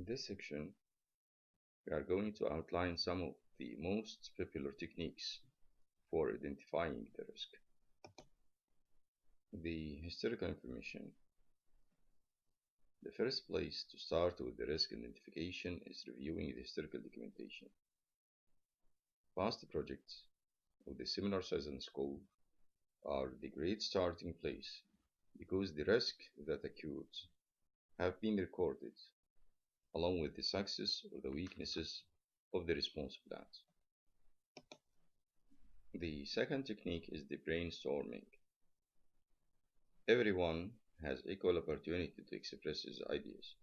In this section, we are going to outline some of the most popular techniques for identifying the risk. The historical information. The first place to start with the risk identification is reviewing the historical documentation. Past projects of the similar size and scope are the great starting place because the risk that occurred have been recorded along with the success or the weaknesses of the response plans. The second technique is the brainstorming. Everyone has equal opportunity to express his ideas.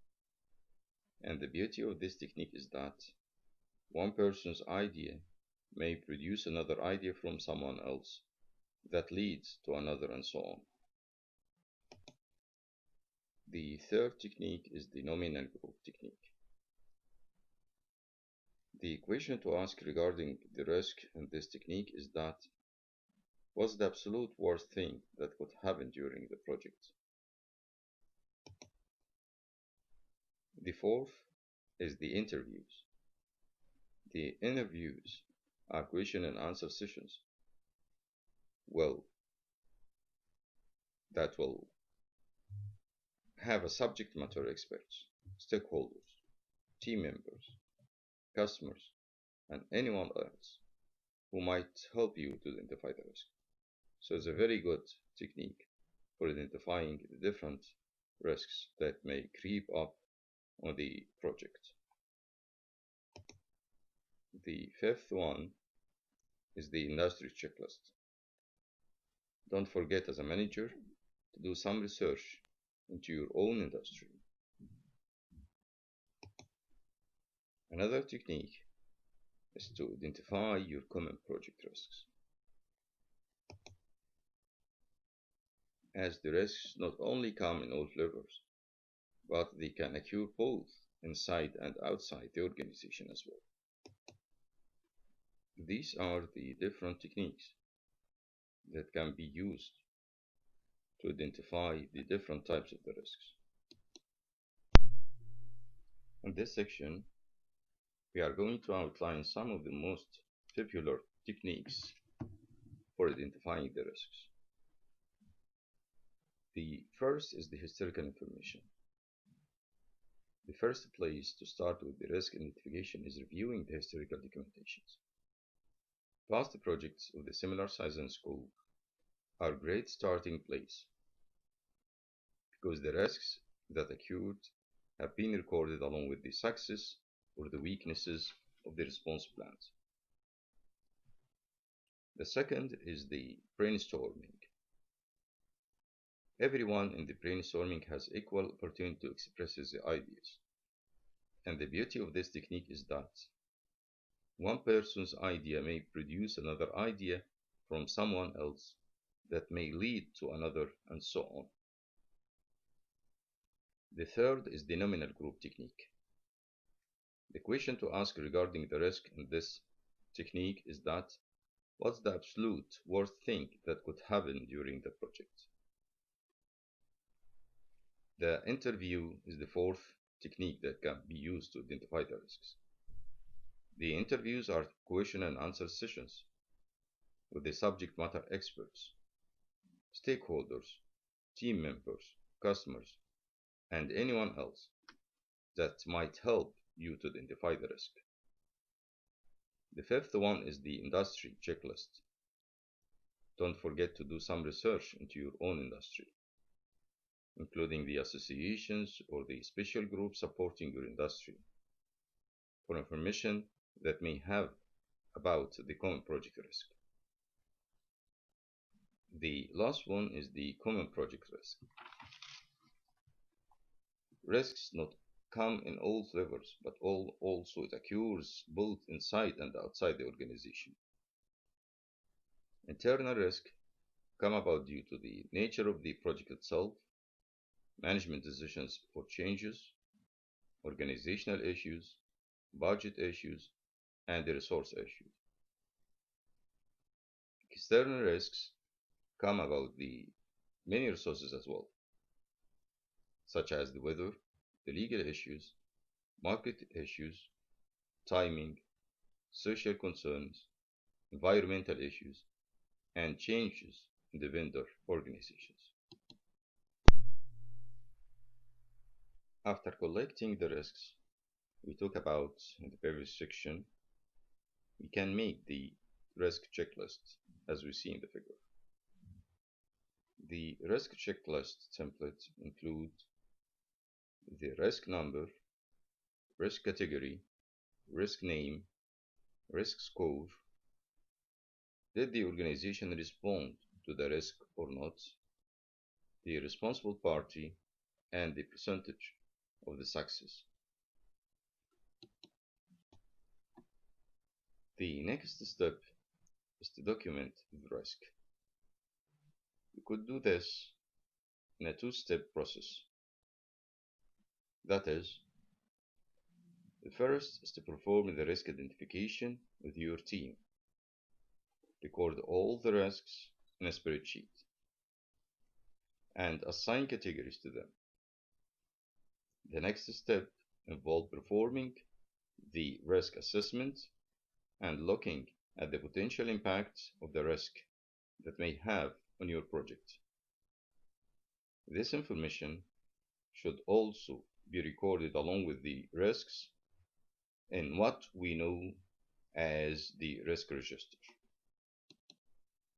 And the beauty of this technique is that one person's idea may produce another idea from someone else that leads to another and so on. The third technique is the nominal group technique. The question to ask regarding the risk in this technique is that what's the absolute worst thing that could happen during the project? The fourth is the interviews. The interviews are question and answer sessions. That will have a subject matter experts, stakeholders, team members, customers, and anyone else who might help you to identify the risk. So it's a very good technique for identifying the different risks that may creep up on the project. The fifth one is the industry checklist. Don't forget as a manager to do some research into your own industry. Another technique is to identify your common project risks, as the risks not only come in all flavors, but they can occur both inside and outside the organization as well. These are the different techniques that can be used to identify the different types of the risks. In this section, we are going to outline some of the most popular techniques for identifying the risks. The first is the historical information. The first place to start with the risk identification is reviewing the historical documentations. Past projects of the similar size and scope are a great starting place because the risks that occurred have been recorded along with the success or the weaknesses of the response plans. The second is the brainstorming. Everyone in the brainstorming has equal opportunity to express his ideas. And the beauty of this technique is that one person's idea may produce another idea from someone else that may lead to another and so on. The third is the nominal group technique. The question to ask regarding the risk in this technique is that what's the absolute worst thing that could happen during the project? The interview is the fourth technique that can be used to identify the risks. The interviews are question and answer sessions with the subject matter experts, stakeholders, team members, customers, and anyone else that might help you to identify the risk. The fifth one is the industry checklist. Don't forget to do some research into your own industry, including the associations or the special groups supporting your industry, for information that may have about the common project risk. The last one is the common project risk. Risks not come in all flavors, but also it occurs both inside and outside the organization. Internal risk come about due to the nature of the project itself, management decisions for changes, organizational issues, budget issues, and the resource issues. External risks come about the many resources as well, such as the weather, the legal issues, market issues, timing, social concerns, environmental issues, and changes in the vendor organizations. After collecting the risks we talked about in the previous section, we can make the risk checklist as we see in the figure. The risk checklist template includes the risk number, risk category, risk name, risk score, did the organization respond to the risk or not, the responsible party, and the percentage of the success. The next step is to document the risk. We could do this in a two-step process. That is, the first is to perform the risk identification with your team. Record all the risks in a spreadsheet and assign categories to them. The next step involves performing the risk assessment and looking at the potential impacts of the risk that may have on your project. This information should also be recorded along with the risks in what we know as the risk register.